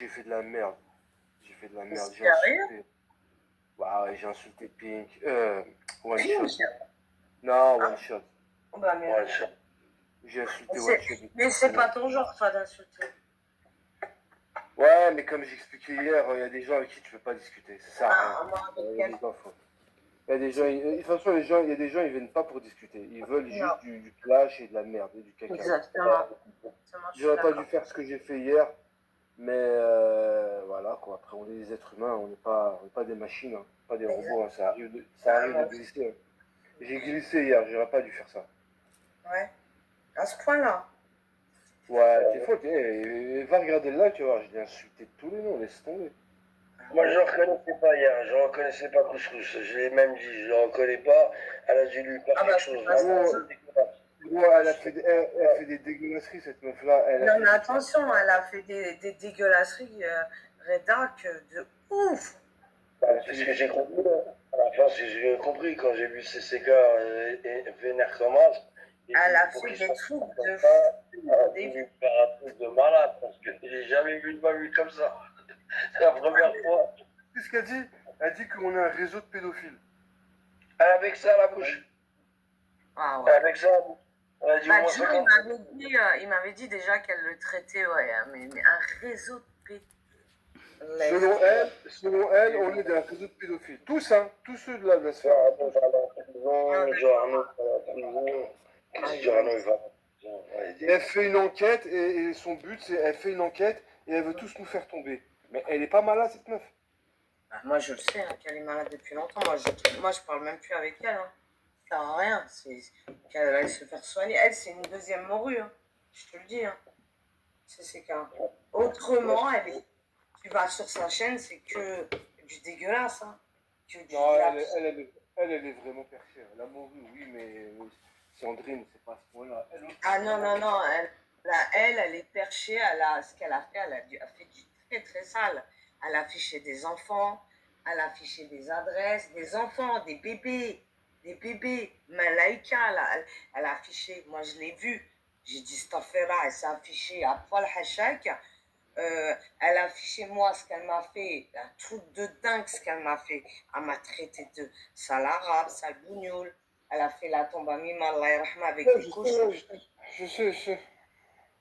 J'ai fait de la merde. J'ai fait de la merde. J'ai Sérieux? insulté. Bah ouais, j'ai insulté Pink. One Pink? Shot. Non, Ah, One Shot. bah mais One non. Shot. J'ai insulté One C'est- Shot. Mais c'est pas ton genre, toi, d'insulter. Ouais, mais comme j'expliquais hier, il y a des gens avec qui tu peux pas discuter. Ça sert à rien. Ah, moi, avec Il y a quel? des enfants. Il y a des gens, de toute façon, il y a des gens, ils viennent pas pour discuter. Ils veulent Non, juste du clash et de la merde et du caca. exactement. Exactement, je suis J'aurais pas dû d'accord. faire ce que j'ai fait hier, mais voilà quoi. Après, on est des êtres humains, on n'est pas des machines, hein, pas des robots. Hein. Ça Ah, arrive de moi, glisser. Hein. J'ai glissé hier, j'aurais pas dû faire ça. ouais. À ce point-là. Ouais, t'es faute. Va regarder là, tu vois. Je l'ai insulté de tous les noms, laisse tomber. Moi, je ne reconnaissais pas hier, je ne reconnaissais pas Couscous. Je l'ai même dit, je ne le reconnais pas. Elle a dû lui faire Ah bah quelque c'est chose. pas son Gros, jeu. gros, elle fait des dégueulasseries, cette meuf-là. Elle a Non fait mais des trucs. attention, elle a fait des dégueulasseries rédac de ouf. Bah, Elle c'est fait ce des que j'ai trucs. compris. À la fin, c'est ce que j'ai compris quand j'ai vu CCK et Vénère commence. J'ai dit, Elle il a faut fait qu'il des soit trucs comme de ça. Elle a des... voulu faire un truc de malade parce que j'ai jamais vu de ma vie comme ça. C'est la première fois. Qu'est-ce qu'elle dit? Elle dit qu'on a un réseau de pédophiles. Elle avait que ça à la bouche. Ah Elle ouais. avait que ça à la bouche. Elle a dit au Bah moins tu vois, 50. il m'avait dit déjà qu'elle le traitait, ouais, mais un réseau de Selon elle, on est d'un réseau de pédophiles. Tous, hein, tous ceux de la sphère. Genre, Hein, Arnaud tous. va en Ah, prison, genre Arnaud va en prison. aïe, Genre aïe. Arnaud il va en prison. Ouais, Et elle fait une enquête, et son but, c'est elle fait une enquête, et elle veut tous nous faire tomber. Mais elle est pas malade, cette meuf. Bah, moi je le sais hein, qu'elle est malade depuis longtemps. Moi je parle même plus avec elle. Hein. Ça sert à rien. C'est qu'elle aille se faire soigner. Elle, c'est une deuxième morue. Hein. Je te le dis. Hein. C'est qu'un. Autrement, elle est... tu vas sur sa chaîne, c'est que du dégueulasse. Hein. Que du Non, laps. elle est vraiment perchée. La morue, oui, mais Sandrine, c'est pas à ce point-là. Elle aussi, Ah c'est non, vraiment non, non. Elle est perchée. Ce qu'elle a fait, elle a fait du très, très sale. Elle a affiché des enfants. Elle a affiché des adresses, des enfants, des bébés. Des bébés. Malaika, elle a affiché. Moi, je l'ai vu. J'ai dit, cette affaire-là, elle s'est affichée à poil hachak. Elle a affiché moi ce qu'elle m'a fait, un truc de dingue ce qu'elle m'a fait. Elle m'a traité de sale arabe, sale bougnoule. Elle a fait la tombe à Mima, Allah yarhama, avec des cochons. je sais.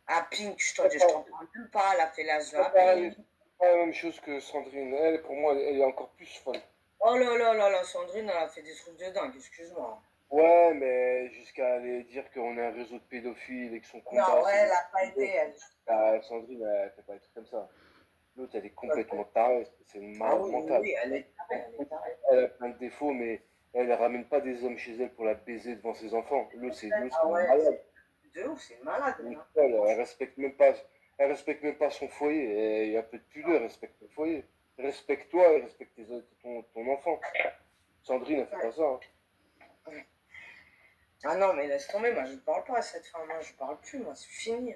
À Pink, je t'en parle même pas. Elle a fait la C'est à pareil, Pink. c'est pas la même chose que Sandrine. Elle, pour moi, elle est encore plus folle. Oh là là là là, Sandrine, elle a fait des trucs de dingue, excuse-moi. Ouais, mais jusqu'à aller dire qu'on est un réseau de pédophiles et que son combat, Non, ouais, c'est elle de... a pas été, elle. Sandrine, elle fait pas des trucs comme ça. L'autre, elle est Ouais. complètement tarée. C'est une Ah malade oui, oui, mentale. oui, elle est tarée, elle est tarée. Elle a plein de défauts, mais elle ne ramène pas des hommes chez elle pour la baiser devant ses enfants. L'autre, c'est Ah une ouais, malade. c'est de ouf, c'est une malade. C'est une Hein. folle. Elle respecte même pas son foyer. Et il y a un peu de pudeur, elle respecte ton foyer. Respecte-toi et respecte ton enfant. Sandrine, elle fait pas ça. Hein. Ah non, mais laisse tomber, moi je ne parle pas à cette femme, moi je parle plus, moi c'est fini.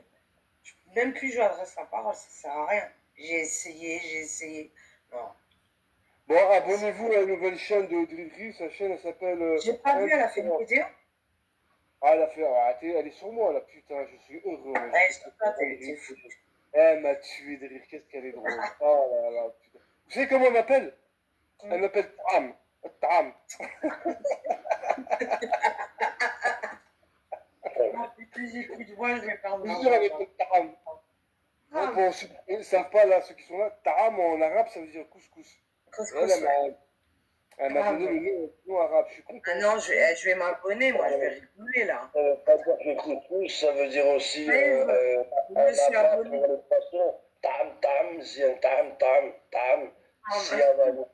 Même plus je lui adresse la parole, ça sert à rien. J'ai essayé. Non. Bon, abonnez-vous à la nouvelle chaîne de Dritri. Sa chaîne, elle s'appelle. J'ai pas vu, elle a fait une vidéo. Ah, elle a fait. Ah, elle est sur moi, là, putain, je suis heureux. Moi, Ouais, je sais pas, t'es fou. Elle m'a tué de rire, qu'est-ce qu'elle est drôle. Oh là là, putain. Vous savez comment elle m'appelle? Elle m'appelle Tam. Tam. Plus j'ai plus de voix, je vais perdre Je ma vous jure, elle voix. m'appelle Tam. Ah, Pour ceux qui ne savent pas, là, ceux qui sont là, Tam en arabe, ça veut dire couscous. Et elle, couscous, ouais. elle m'a donné le nom arabe, je suis content. Ah non, je vais m'abonner, moi je vais rigoler là. Pas dire que couscous, ça veut dire aussi Je me suis appât abonné. pour le poisson. Tam, tam, si un tam, tam, tam. Ah, Si y a une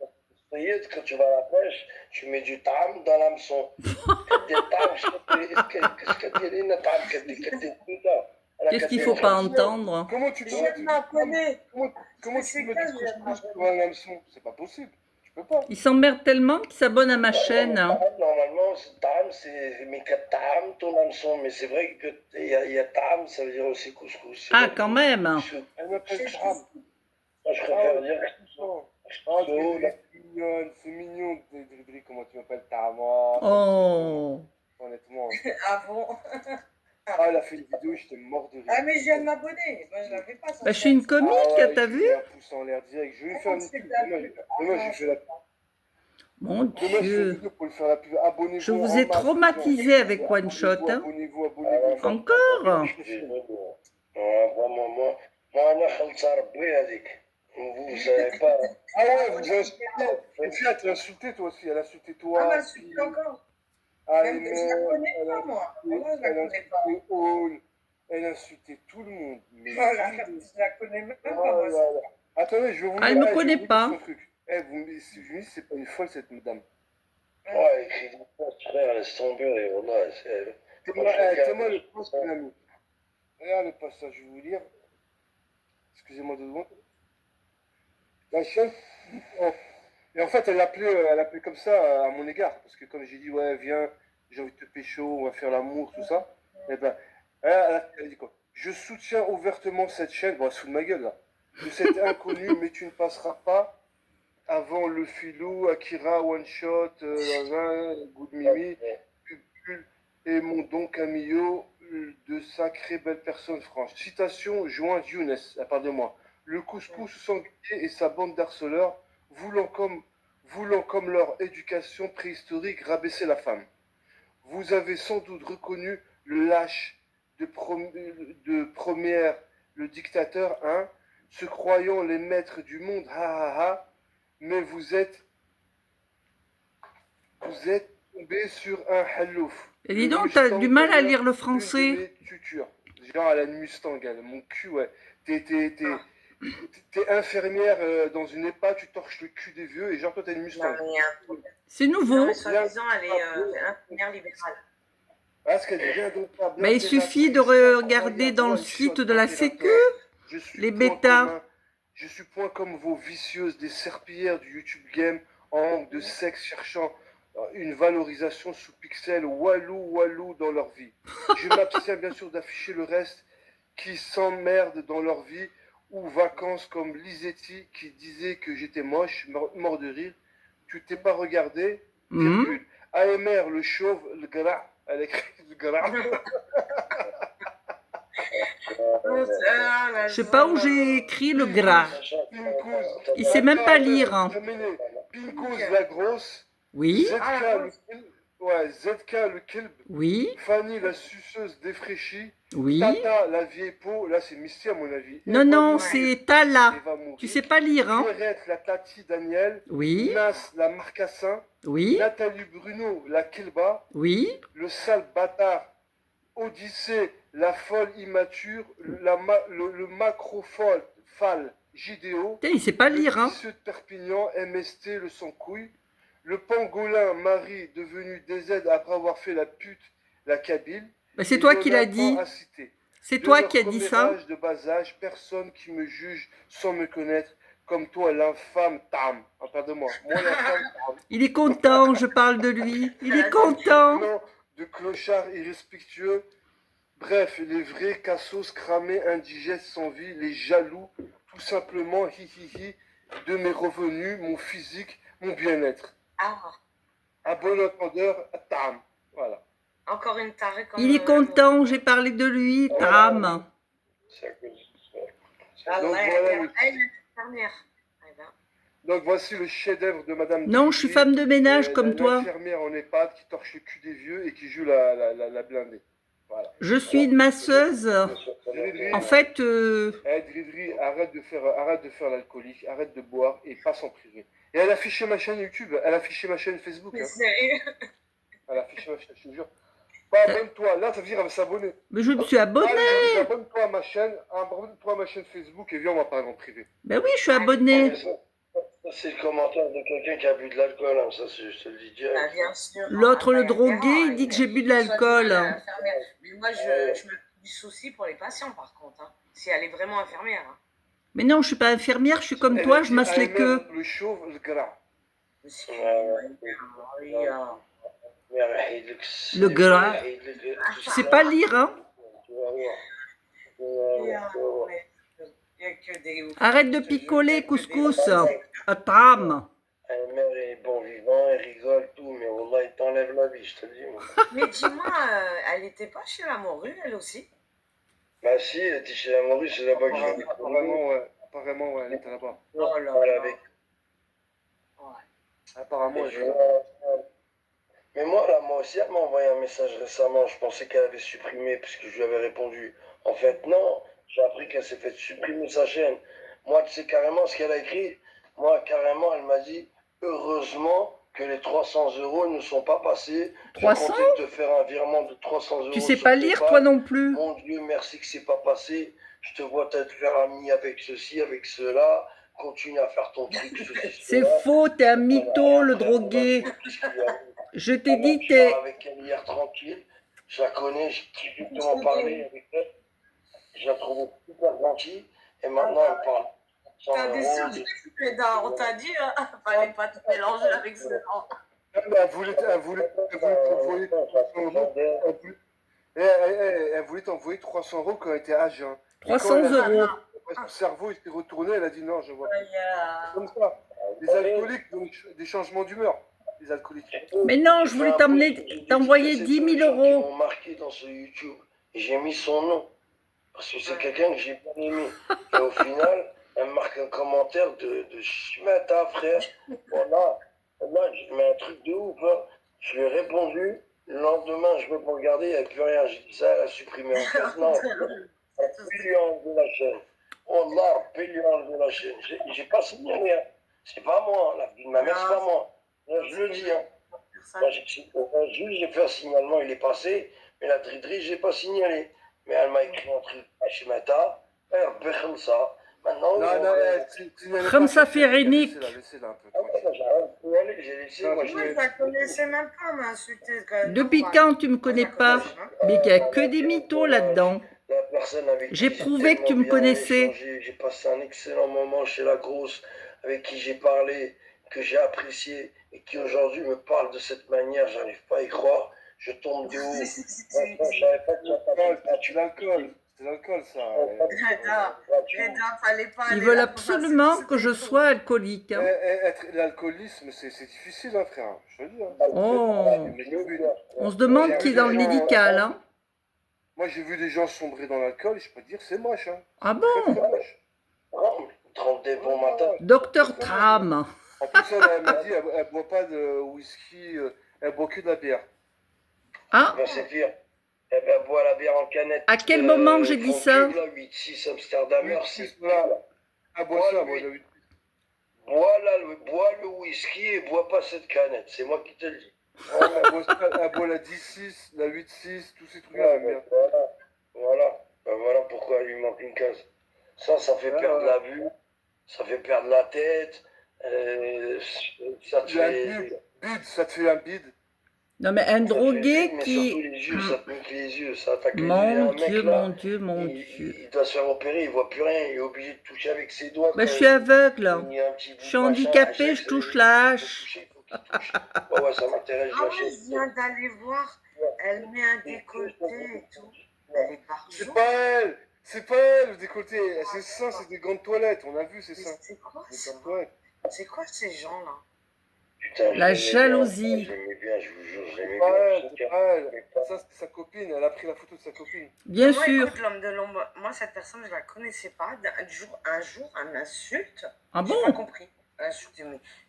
frite, quand tu vas à la pêche, tu mets du tam dans l'hameçon. Qu'est-ce qu'il faut pas entendre? Comment tu peux je vais m'abonner. comment tu peux mettre du couscous sur un hameçon? C'est pas possible. Tu peux pas. Il s'emmerde tellement qu'il s'abonne à ma chaîne. Normalement, tam, c'est mais que tam, ton hameçon. Mais c'est vrai que y a tam, ça veut dire aussi couscous. Ah, quand même. Elle m'appelle Tam. Moi, je préfère dire Oh, c'est mignon, Dridri, comment tu m'appelles Tam. Oh. Honnêtement. Ah bon? Ah, elle a fait une vidéo, j'étais mort de rire. Ah, mais je viens de m'abonner. Moi, je l'avais pas. Ça Bah, je suis une comique, ouais, t'as j'ai vu? mis un pouce en l'air direct. Je vais lui faire une pub. Demain, j'ai fait la pub. Mon Demain, je fais une Dieu. vidéo pour lui faire la pub. Abonnez-vous. Je vous en ai masse, traumatisé les gens. avec One Shot. Hein. Abonnez-vous, abonnez-vous. Encore? moi, أنا خلصة ربي هذيك. Vous savez pas. Ah ouais, vous insultez. Une fille, elle t'a insulté toi aussi. Elle a insulté toi. Ah, bah, je encore. Ah, Même que je la connais pas, moi. Moi, je la connais pas. Elle a insulté tout le monde. Mais Voilà, je la connais même pas, oh moi. là là. Attendez, je vais vous Ah, elle dire. me je connaît vais vous dire pas. son truc. Vous me dites, je me dis, c'est pas une folle cette madame. Ouais, écrit frère, laisse tomber, voilà. Tellement le poste qu'on a mis. Regarde le passage, je vais vous lire. Excusez-moi 2 secondes. La chaîne. Et en fait, elle appelait comme ça à mon égard. Parce que comme j'ai dit, ouais, viens, j'ai envie de te pécho, on va faire l'amour, tout ça. Et ben, elle a dit quoi? Je soutiens ouvertement cette chaîne. Bon, elle se fout de ma gueule là. De cet inconnu, mais tu ne passeras pas avant le filou, Akira, One Shot, Good Mimi, Pupul et mon don Camillo, de sacrées belles personnes franches. Citation joint Younes, elle parle de moi. Le couscous sanglier et sa bande d'harceleurs, voulant comme leur éducation préhistorique rabaisser la femme. Vous avez sans doute reconnu le lâche de première, le dictateur, hein, se croyant les maîtres du monde, mais vous êtes tombé sur un halouf. Et dis donc, t'as du mal à lire le français. Genre, elle a une Mustang, elle, mon cul, ouais. T'es infirmière dans une EHPAD, tu torches le cul des vieux, et genre, toi, t'as une Mustang. C'est nouveau. mais soi-disant, elle est infirmière libérale. Ah, ce qu'elle dit bien, donc, pas bien. Mais il suffit de regarder dans le site de la Sécu, les bêtas. Je suis point comme vos vicieuses des serpillères du YouTube Game en manque de sexe cherchant une valorisation sous pixel walou dans leur vie. Je m'abstiens bien sûr d'afficher le reste qui s'emmerdent dans leur vie ou vacances comme Lisetti qui disait que j'étais moche, mort de rire. Tu t'es pas regardé, virgule. AMR, le chauve, le gras. Elle écrit le gras. Je sais pas où j'ai écrit le gras. Il sait même pas lire. Hein. Pinkouz la grosse. Oui. ZK le kilb. Oui. Fanny la suceuse défraîchie. Oui. Tata la vieille peau. Là c'est Misty à mon avis. Non, c'est Tala. Tu sais pas lire, hein. Pierrette la Tati Daniel. Oui. Nas la Marcassin. Oui. Nathalie Bruno la Kilba. Oui. Le sale bâtard Odyssée, la folle immature, le macrophale JDO. Il sait pas lire, hein. Le de Perpignan, MST, le sans-couille. Le pangolin Marie, devenu DZ après avoir fait la pute, la Kabyle. Bah, c'est toi qui l'as dit. C'est toi qui as dit ça. De bas âge, personne qui me juge sans me connaître. Comme toi, l'infâme Tam. Enfin de moi. Moi, l'infâme Tam. Il est content, je parle de lui. Il est content. De clochards irrespectueux. Bref, les vrais cassos cramés, indigestes, sans vie, les jaloux, tout simplement, de mes revenus, mon physique, mon bien-être. À bon entendeur, Tam. Voilà. Encore une tarée comme il est content, j'ai parlé de lui, Tam. Donc, voilà donc voici le chef-d'œuvre de Madame. Non, je suis femme de ménage comme toi. L'infirmière en EHPAD qui torche le cul des vieux et qui joue la blindée. Voilà. Je suis une masseuse. En fait. Dridri, arrête de faire l'alcoolique, arrête de boire et passe en privé. Et elle a affiché ma chaîne YouTube, elle a affiché ma chaîne Facebook. Mais sérieux? Elle a affiché ma chaîne, je te jure. Pas abonne-toi, là ça veut dire elle va s'abonner. Mais je me suis abonnée. Abonne-toi à ma chaîne, Facebook et viens on va parler en privé. Ben oui, je suis abonnée. C'est le commentaire de quelqu'un qui a bu de l'alcool, hein. Ça je te le dis direct. Bah, bien sûr. L'autre, le drogué, il dit que j'ai bu de l'alcool. Mais moi, je me fais du souci pour les patients, par contre. Hein. Si elle est vraiment infirmière. Hein. Mais non, je suis pas infirmière, je suis comme toi, je masse les queues. Le chauve, le gras. Le gras. Tu sais pas lire, hein. Arrête de picoler, couscous. Tam. Un mère est bon vivant, il rigole, tout, mais Wallah, il t'enlève la vie, je te le dis, moi. Mais dis-moi, elle n'était pas chez la morue, elle aussi? Bah si, elle était chez la Maurice, c'est là-bas que je l'ai connue. Apparemment, ouais. Apparemment, ouais, elle était là-bas. Oh là Voilà, là. avec- Ouais. Apparemment, elle Et je- était là-bas. Mais moi, là, moi aussi, elle m'a envoyé un message récemment. Je pensais qu'elle avait supprimé, puisque je lui avais répondu. En fait, non. J'ai appris qu'elle s'est fait supprimer sa chaîne. Moi, tu sais carrément ce qu'elle a écrit. Moi, carrément, elle m'a dit, heureusement que les 300 euros ne sont pas passés. 300? Je comptais te faire un virement de 300 euros. Tu sais sur pas lire, PayPal. toi non plus. Mon Dieu, merci que c'est pas passé. Je te vois te faire ami avec ceci, avec cela. Continue à faire ton truc, ceci, C'est cela. faux, t'es un mytho, le drogué. Je t'ai dit, Je t'es... parle avec elle hier tranquille. Je la connais, j'ai directement parlé avec elle. Je la trouvais super gentille. Et maintenant, elle parle 100 T'as des euros. surprises, Pédard, on t'a dit, hein, fallait pas te mélanger avec ce nom. Elle voulait t'envoyer 300 euros. Elle voulait t'envoyer 300 euros quand elle était à jeun. Et quand 300 elle a- euros. Son cerveau il s'est retourné, elle a dit non, je vois. Ouais, C'est comme ça. Les alcooliques ont des changements d'humeur. Les alcooliques. Mais non, je voulais t'envoyer 10 000 euros. Qui m'ont marqué dans ce YouTube. Et j'ai mis son nom. Parce que c'est quelqu'un que j'ai bien aimé. Et au final, elle marque un commentaire de Shimata, frère. Voilà. Là, je mets un truc de ouf. Hein. Je lui ai répondu. Le lendemain, je me peux regarder, il n'y avait plus rien. J'ai dit ça, elle a supprimé. En fait, non. Elle lui a enlevé la chaîne. Oh là, elle lui a enlevé la chaîne. J'ai pas signalé. Hein. C'est pas moi. La vie de ma mère, c'est pas moi. Je le dis. Hein. Moi, j'ai fait un signalement, il est passé. Mais la dridri, je n'ai pas signalé. Mais elle m'a écrit un truc à Shimata. Comme ça. Maintenant, Comme ça fait Rénick. Laissez-la un peu. j'ai laissé. Non, Moi, Moi, je la connaissais même pas, m'insulter. Depuis quand tu me connais pas? Mais il n'y a que des mythos là-dedans. La personne avec J'ai qui prouvé que tu me tellement bien connaissais. échangé, j'ai passé un excellent moment chez la grosse, avec qui j'ai parlé, que j'ai apprécié, et qui aujourd'hui me parle de cette manière, j'arrive pas à y croire. Je tombe de haut. Franchement, je savais pas que C'est l'alcool. C'est l'alcool, ça. Fallait pas Ils aller veulent là, absolument que je sois alcoolique. Hein. L'alcoolisme, c'est difficile, hein, frère. Je te le dis. Hein. Oh, Mais j'ai vu- on se demande qui est dans le médical. Hein. Moi, j'ai vu des gens sombrer dans l'alcool, et je peux te dire, c'est moche. Hein. Ah Très, bon? très moche. trempe des bons matins. Docteur Tram. En plus, elle m'a dit, elle boit pas de whisky, elle boit que de la bière. Ah, Ben, c'est pire. Eh ben, bois la bière en canette. à quel moment j'ai dit ça? 8-6 Amsterdamer, c'est Voilà. Elle boit ça, moi, le 8. Bois le whisky et bois pas cette canette. C'est moi qui te le dis. Elle boit la 10-6, la 8-6, tous ces trucs-là, elle aime bien. Voilà. Ben, voilà pourquoi il lui manque une case. Ça fait perdre la vue. Ça fait perdre la tête. Ça te Tu as un fait... bide, ça te fait un bide. Non mais un drogué mais qui... surtout les yeux, ça te nique les yeux, ça attaque les yeux. Mon Un mec, Dieu, là, mon Dieu, mon Dieu. Il doit se faire opérer, il voit plus rien, il est obligé de toucher avec ses doigts. Ben, je suis aveugle. Il y a un petit bout Je de suis machin, handicapée, à je chaque touche série, la il faut hache. toucher, il faut qu'il touche. Ouais, ça m'intéresse, Ah ouais, j'achète. je viens d'aller voir. Elle met un décolleté et tout. Elle est C'est partout. pas elle. C'est pas elle, le décolleté. Ses seins, c'est des gants de toilette. On a vu ses seins. C'est quoi Des ça? gants de toilette. C'est quoi ces gens-là? Putain, La je l'aimais jalousie. bien, je l'aimais bien, je vous jure, je l'aimais C'est pas elle, bien. c'est pas elle. Ça, c'est sa copine. Elle a pris la photo de sa copine. Bien Moi, sûr. écoute, l'homme de l'ombre, moi, cette personne, je la connaissais pas. Un jour, un insulte. Ah J'ai pas bon? compris. Insulte.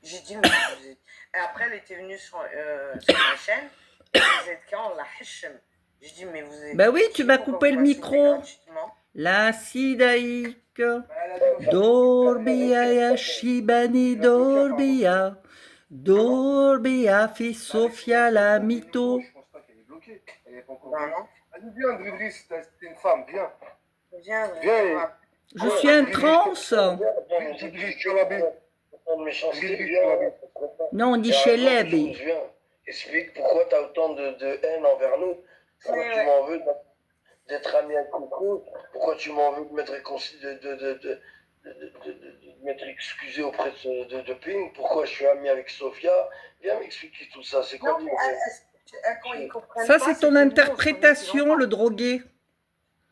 J'ai dit, mais vous êtes... Et après, elle était venue sur ma chaîne. Vous êtes quand? La Hachem. J'ai dit, mais vous êtes. Ben oui, tu m'as Pourquoi coupé vous le m'insultez micro. gratuitement? La sidaïque. Elle a dit, Dorbia ya shibani dorbia. Dorbia fi Sofia la mytho. Je pense pas qu'elle est bloquée. Elle est pas encore. Non, non. Elle dit, viens, Dridri, c'était une femme, viens. Viens, Viens. Je suis un trans. Dridri, tu as la bille. Non, on dit chez Lebi. Viens, explique pourquoi tu as autant de haine envers nous. Pourquoi tu m'en veux d'être ami avec Coco? Pourquoi tu m'en veux de m'être réconcilié, de m'être excusé auprès de Ping? Pourquoi je suis ami avec Sofia? Viens m'expliquer tout ça. C'est quoi Non, ton mais quand ils comprennent Ça, pas, c'est ton que nous, on se interprétation, connaît le drogué.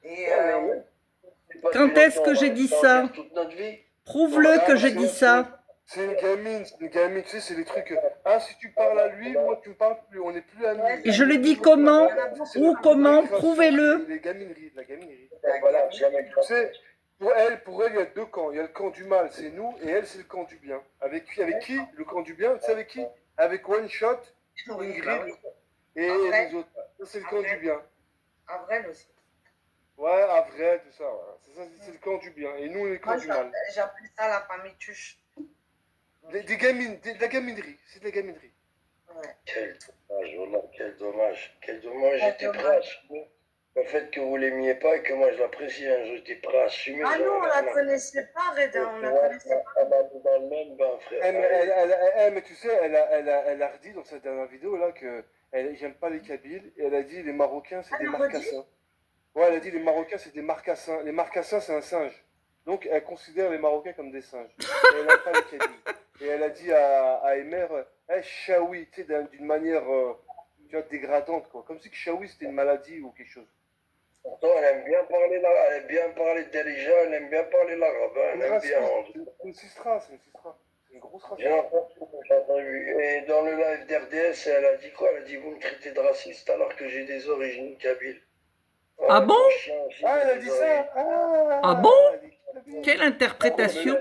Et Quand est-ce que j'ai dit ça? Toute notre vie. Prouve-le que j'ai dit ça. c'est une gamine, tu sais, c'est les trucs. Ah, si tu parles à lui, moi tu me parles plus, on n'est plus amis. Ouais, Et je le dis comment? Où, comment? Prouvez-le. Les gamineries, de la gaminerie. Voilà, jamais Tu sais, pour elle, il y a deux camps. Il y a le camp du mal, c'est nous, et elle, c'est le camp du bien. Avec qui? Le camp du bien, tu sais avec qui? Avec One Shot, Oui, Ingrid bah oui. et En vrai. les autres. Ça, c'est le camp du bien. Avril aussi. Ouais, Avril, tout ça. Ouais. C'est le camp du bien. Et nous, on est le camp Moi, du mal. j'appelle ça la famille tuche. Des gamines, de la gaminerie. C'est de la gaminerie. Ouais. Quel dommage, voilà, quel dommage. Quel dommage, Quel j'étais dommage. prêt à assumer le fait que vous l'aimiez pas et que moi je l'apprécie. Hein. J'étais prêt à assumer. Ah non, on la connaissait pas, Reda, on la connaissait pas. Elle m'a mis dans le même bain, frère. Mais tu sais, elle a redit dans sa dernière vidéo là que j'aime pas les Kabyles. Et elle a dit les Marocains, c'est des Elle a redit? marcassins. Ouais, elle a dit les Marocains, c'est des marcassins. Les marcassins, c'est un singe. Donc elle considère les Marocains comme des singes. Et elle n'aime pas les Kabyles. Et elle a dit à Emer, Chaoui, tu sais, d'une manière tu vois, dégradante, quoi. Comme si que Chaoui c'était une maladie ou quelque chose. Pourtant, elle aime bien parler, elle aime bien parler Darija, elle aime bien parler l'arabe. Hein, elle aime bien. C'est une sistra, c'est une sistra. C'est une grosse race. J'ai entendu. Et dans le live d'RDS, elle a dit quoi? Elle a dit vous me traitez de raciste alors que j'ai des origines kabyles. Ah bon? Ah, elle a dit ça? Ah bon? Quelle interprétation?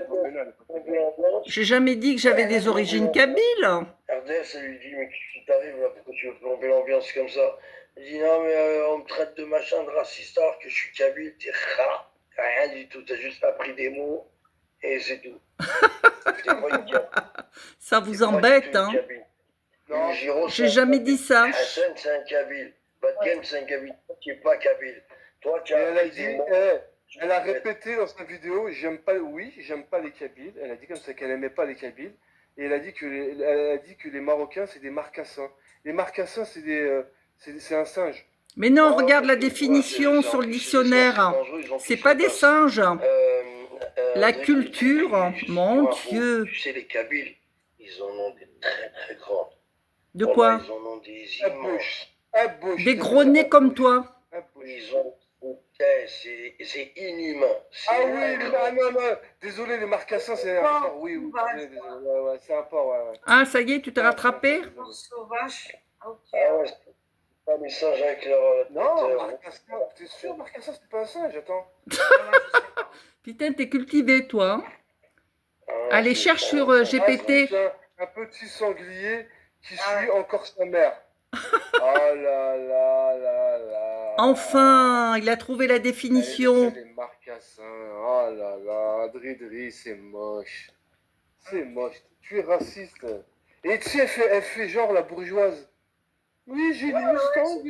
J'ai jamais dit que j'avais des origines kabyles. RDS, elle lui dit mais qu'est-ce qui t'arrive là? Pourquoi tu veux plomber l'ambiance comme ça? Elle dit non mais on me traite de machin, de raciste alors que je suis kabyle. T'es rien du tout, t'as juste appris des mots et c'est tout. Ça vous embête, hein? Non, j'ai jamais dit ça. Hassan, c'est un kabyle. Badgem, c'est un kabyle. Tu n'es pas kabyle. Toi, tu as elle a dit, elle a répété dans sa vidéo, j'aime pas les Kabyles. Elle a dit comme ça qu'elle aimait pas les Kabyles. Et elle a dit que les Marocains, c'est des marcassins. Les marcassins, c'est un singe. Mais non, regarde la définition sur le dictionnaire. C'est pas des singes. La culture, mon Dieu. Tu sais, les Kabyles, ils en ont des très très grandes. De quoi? Ils en ont des immenses. Des gros nez comme toi. Ils ont. C'est inhumain. Ah oui, non. Désolé, les marcassins, c'est un porc. Oui, ouais, c'est un porc, ouais. Ah, ça y est, tu t'es rattrapé? Sauvage. Ok. Ah ouais, c'est pas des singes avec leur. Non, marcassin, t'es sûr, marcassin, c'est pas un singe, attends. Putain, t'es cultivé, toi. Ah, allez, cherche sur GPT. Un petit sanglier qui suit encore sa mère. Oh là là là là. Enfin, il a trouvé la définition. Les marcassins. Oh là là, Dridri, c'est moche. C'est moche. Tu es raciste. Et tu sais, elle fait genre la bourgeoise. Oui, j'ai une Mustang.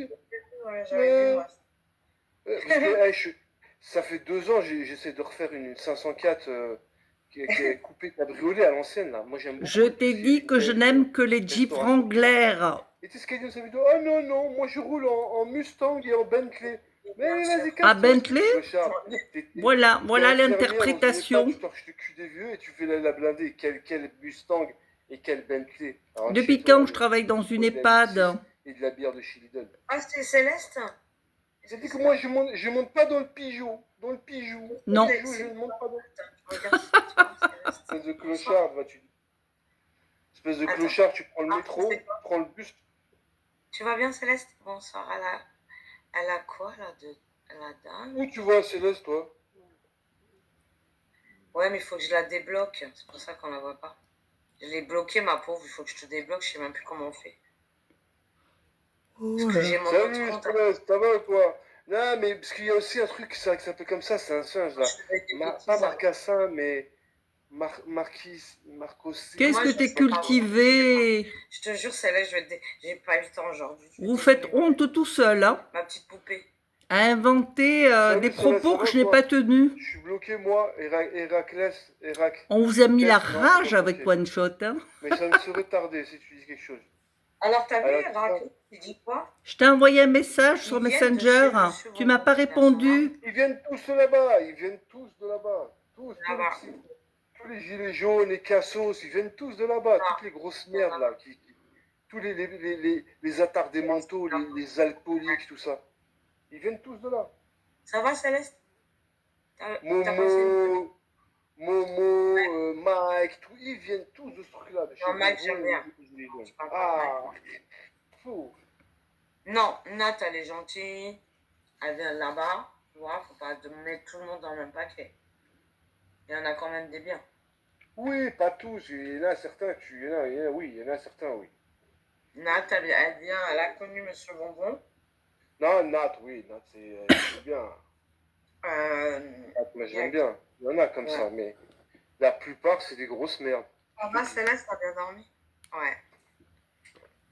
Ça fait 2 ans, j'essaie de refaire une 504 qui est coupée cabriolet à l'ancienne là. Moi j'aime beaucoup. Je t'ai dit que je n'aime que les Jeeps Wrangler. Et tu sais ce qu'elle dit dans sa vidéo? Oh non, moi je roule en Mustang et en Bentley. Mais vas-y, à Bentley? Voilà l'interprétation. Tu torches le cul des vieux et tu fais la blindée. Quel Mustang et quel Bentley. Alors, depuis quand je travaille dans une EHPAD? Et de la bière de chez Lidl. Ah, c'est Céleste? J'ai dit que moi je monte pas dans le Pigeot. Dans le Pigeot. Non. Je ne monte pas dans Espèce de clochard, vas-tu. Espèce de clochard, tu prends le métro, tu prends le bus. Tu vas bien, Céleste? Bonsoir. Elle a quoi, là, la dame? Où tu vois Céleste, toi? Ouais, mais il faut que je la débloque. C'est pour ça qu'on la voit pas. Je l'ai bloquée, ma pauvre. Il faut que je te débloque. Je sais même plus comment on fait. Parce que j'ai mon Salut, Céleste, ça va quoi? Non, mais parce qu'il y a aussi un truc qui s'appelle comme ça, c'est un singe, là. Pas Marcassin, mais Marcossi. Qu'est-ce que t'es cultivé? Je te jure, Céleste, j'ai pas eu le temps aujourd'hui. Vous faites honte tout seul, hein? Ma petite poupée. À inventer des propos que je n'ai pas tenus. Je suis bloqué, moi, Héraclès. On vous a mis la rage avec One Shot, hein? Mais ça ne saurait tarder si tu dis quelque chose. Alors, t'as vu, Héraclès, tu dis quoi? Je t'ai envoyé un message sur Messenger. Tu m'as pas répondu. Ils viennent tous de là-bas. Tous les gilets jaunes, les cassos, ils viennent tous de là-bas. Toutes les grosses merdes, là. Tous les attardés mentaux, les alcooliques, tout ça. Ils viennent tous de là. Ça va, Céleste? Momo. Momo, Mike, tout, ils viennent tous de ce truc-là. Non, Mike, j'aime bien. Ah, fou. Non, Nat, elle est gentille. Elle vient là-bas. Tu vois, faut pas mettre tout le monde dans le même paquet. Il y en a quand même des biens. Oui, pas tous. Il y en a certains, oui, il y en a certains, oui. Nat, elle vient, elle a connu Monsieur Bonbon. Non, Nat, oui, Nat, c'est bien. Nat, moi, j'aime bien. Il y en a comme ça, mais la plupart, c'est des grosses merdes. Ah bah, Céleste a bien dormi. Ouais.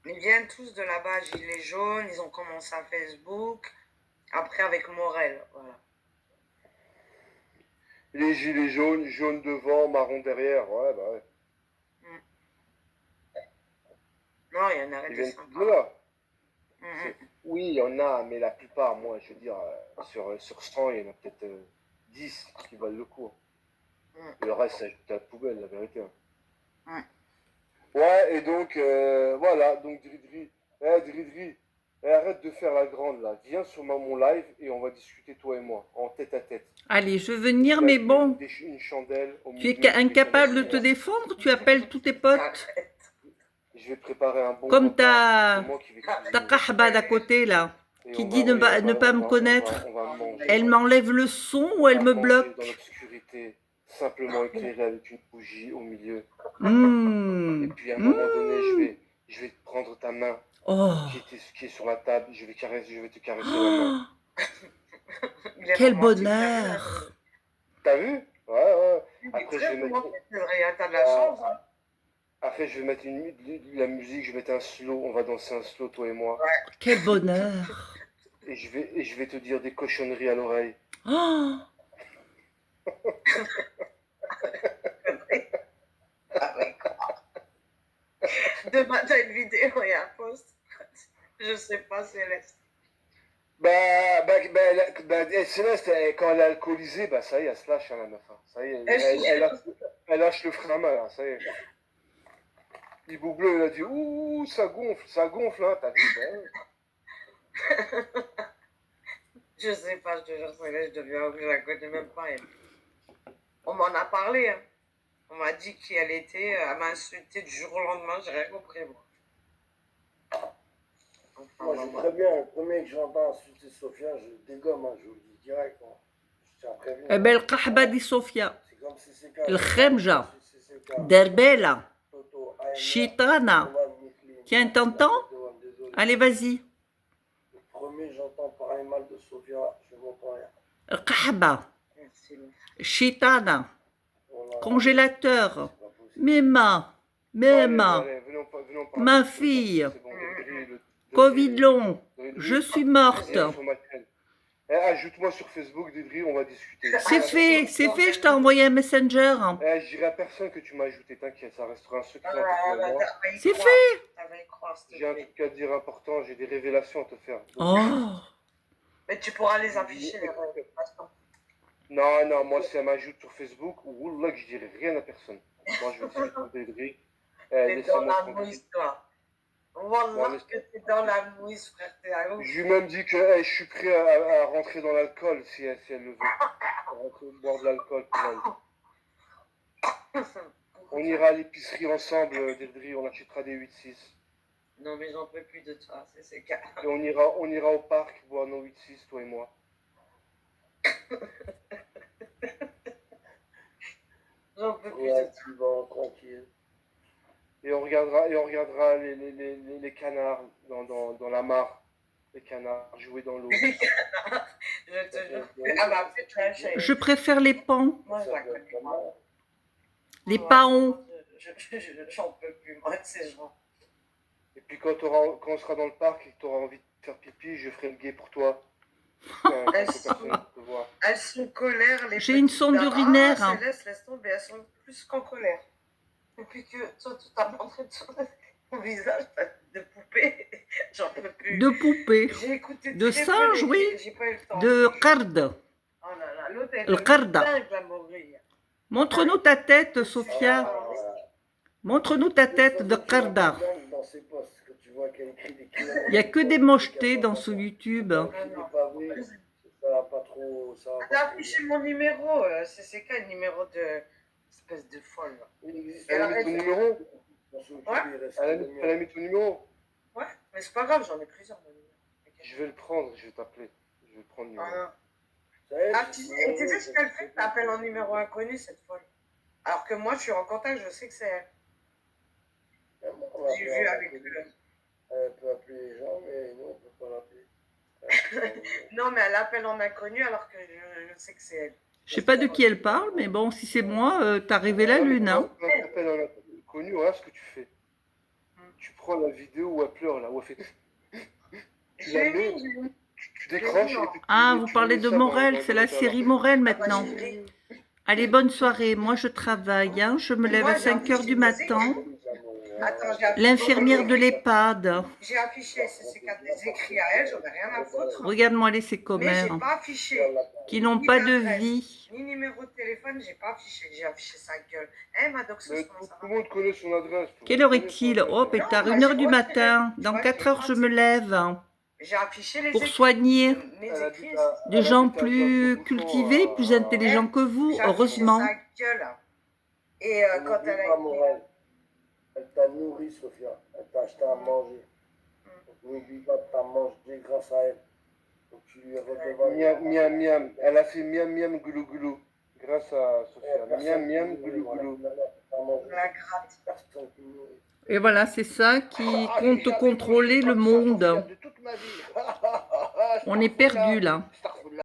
Ils viennent tous de là-bas, Gilets jaunes, ils ont commencé à Facebook. Après, avec Morel, voilà. Les gilets jaunes, jaune devant, marron derrière, ouais, bah ouais. Non, il y en a Ils des viennent sympas. tous de là. Oui, il y en a, mais la plupart, moi, je veux dire, sur 100, il y en a peut-être 10 qui valent le coup. Le reste, ça jette à la poubelle, la vérité. Ouais, et donc, voilà, donc Dridri, Dridri, arrête de faire la grande, là. Viens sur mon live et on va discuter, toi et moi, en tête à tête. Allez, je veux venir, mais bon, une chandelle au tu es milieu, incapable de te défendre, tu appelles tous tes potes. Je vais préparer un bon comme repas. ta kahba d'à côté, là, qui dit ne pas me connaître. Elle m'enlève le son ou elle me bloque. Dans l'obscurité, simplement éclairé avec une bougie au milieu. Et puis à un moment donné, je vais prendre ta main qui est sur la table, je vais te caresser la main. Quel bonheur! T'as vu? Ouais. Après, je vais mettre... Après, je vais mettre la musique, je vais mettre un slow, on va danser un slow, toi et moi. Quel bonheur! Et je vais te dire des cochonneries à l'oreille. Oh! Demain, t'as une vidéo et un post. Je sais pas, Céleste. Céleste, quand elle est alcoolisée, ça y est, elle se lâche, hein, la meuf. Hein. Ça y est, elle lâche le frein à main, hein, ça y est. Hibou Bleu, il a dit, ouh, ça gonfle, hein, t'as vu, Je sais pas, je te jure, Céleste, je deviens obligée, je la connais même pas. On m'en a parlé, hein. On m'a dit qui elle était, elle m'a insulté du jour au lendemain, j'ai rien compris, moi. Moi, je très bien, le premier que j'entends insulter Sophia, je dégomme, hein, je vous le dis direct. Hein. Je tiens à prévenir. Eh ben, le kahba di Sofia, le khemja, derbela, chitana. Tiens, t'entends? Allez, vas-y. Le premier, j'entends parler mal de Sophia, je m'entends rien. Le kahba, chitana, congélateur, Mema, ma fille, Covid long, je suis morte. Ajoute-moi sur Facebook, Didri, on va discuter. C'est fait, je t'ai envoyé un messenger. Je dirai à personne que tu m'as ajouté, t'inquiète, ça restera un secret. C'est fait. J'ai un truc à te dire important, j'ai des révélations à te faire. Oh. Mais tu pourras les afficher. Non, moi si elle m'ajoute sur Facebook, là que je dirai rien à personne. Moi je vais discuter avec Didri. T'es dans la mouise, toi. Wallah que t'es dans la mouise, frère, t'es à l'eau. Je lui ai même dit que je suis prêt à rentrer dans l'alcool si elle le veut. Rentrer boire de l'alcool pour elle. On ira à l'épicerie ensemble, Didri, on achètera des 8-6. Non mais j'en peux plus de toi, c'est clair. Et on ira au parc boire nos 8-6, toi et moi. J'en peux plus de toi. Tranquille. Et on regardera les canards dans la mare. Les canards jouer dans l'eau. Les canards, je te jure. Je préfère les pans. Moi, je la connais pas. Les paons. J'en peux plus, moi, de ces gens. Et puis quand on sera dans le parc et que tu auras envie de faire pipi, je ferai le guet pour toi. Elles sont en colère. J'ai une sonde urinaire. Ah, Céleste, laisse tomber, elles sont plus qu'en colère. Depuis que toi, tu t'as montré ton visage de poupée, j'en peux plus. De poupée. J'ai écouté de singe, oui. J'ai pas eu le temps. De qard. Oh là là, l'autre, elle le qarda. mourir. Montre-nous ta tête, Sophia. Montre-nous ta tête de qarda. Il n'y a que des mochetés dans ce YouTube. T'as affiché mon numéro, c'est quel le numéro espèce de folle. Là. Elle a mis ton numéro? Ouais. Elle a mis ton numéro? Ouais, mais c'est pas grave, j'en ai plusieurs. Je vais le prendre, je vais t'appeler. Je vais le prendre le numéro. Tu sais ce qu'elle fait? T'appelles un numéro inconnu, cette folle. Alors que moi, je suis en contact, je sais que c'est elle. J'ai vu avec le... Elle peut appeler les gens, mais nous, on ne peut pas l'appeler. Non, mais elle appelle en inconnu alors que je sais que c'est elle. Je sais pas de qui elle parle, mais bon, si c'est moi, t'as rêvé la lune, hein. Quand tu appelles un inconnu, voilà ce que tu fais. Tu prends la vidéo où elle pleure, là, où elle fait... Tu la mets, tu décroches... Ah, vous parlez de Morel, c'est la série Morel maintenant. Allez, bonne soirée. Moi, je travaille, hein. Je me lève à 5 h du matin. L'infirmière de l'EHPAD. J'ai affiché ces écrits à elle, j'en ai rien à foutre. Regarde-moi les ses Mais commères. j'ai pas affiché. Qui n'ont pas de vie. Ni numéro de téléphone, j'ai pas affiché. J'ai affiché sa gueule. Eh, ma doxeuse, comment ça va? Tout le monde connaît son adresse. Quelle heure est-il? Oh, pétard, 1 h du matin. Dans 4 heures, je me lève. J'ai affiché les pour écrits. soigner Mes écrits, des gens plus cultivés, plus intelligents que vous, j'ai affiché heureusement. sa gueule. Et quand elle a été... Elle t'a nourri, Sophia. Elle t'a acheté à manger. N'oublie pas que tu as mangé grâce à elle. Donc tu lui redevais. Miam, miam, miam. Elle a fait miam, miam, goulou, goulou. Grâce à Sophia. Miam, miam, goulou, goulou. La gratte. Et voilà, c'est ça qui compte contrôler le monde. On est perdu là.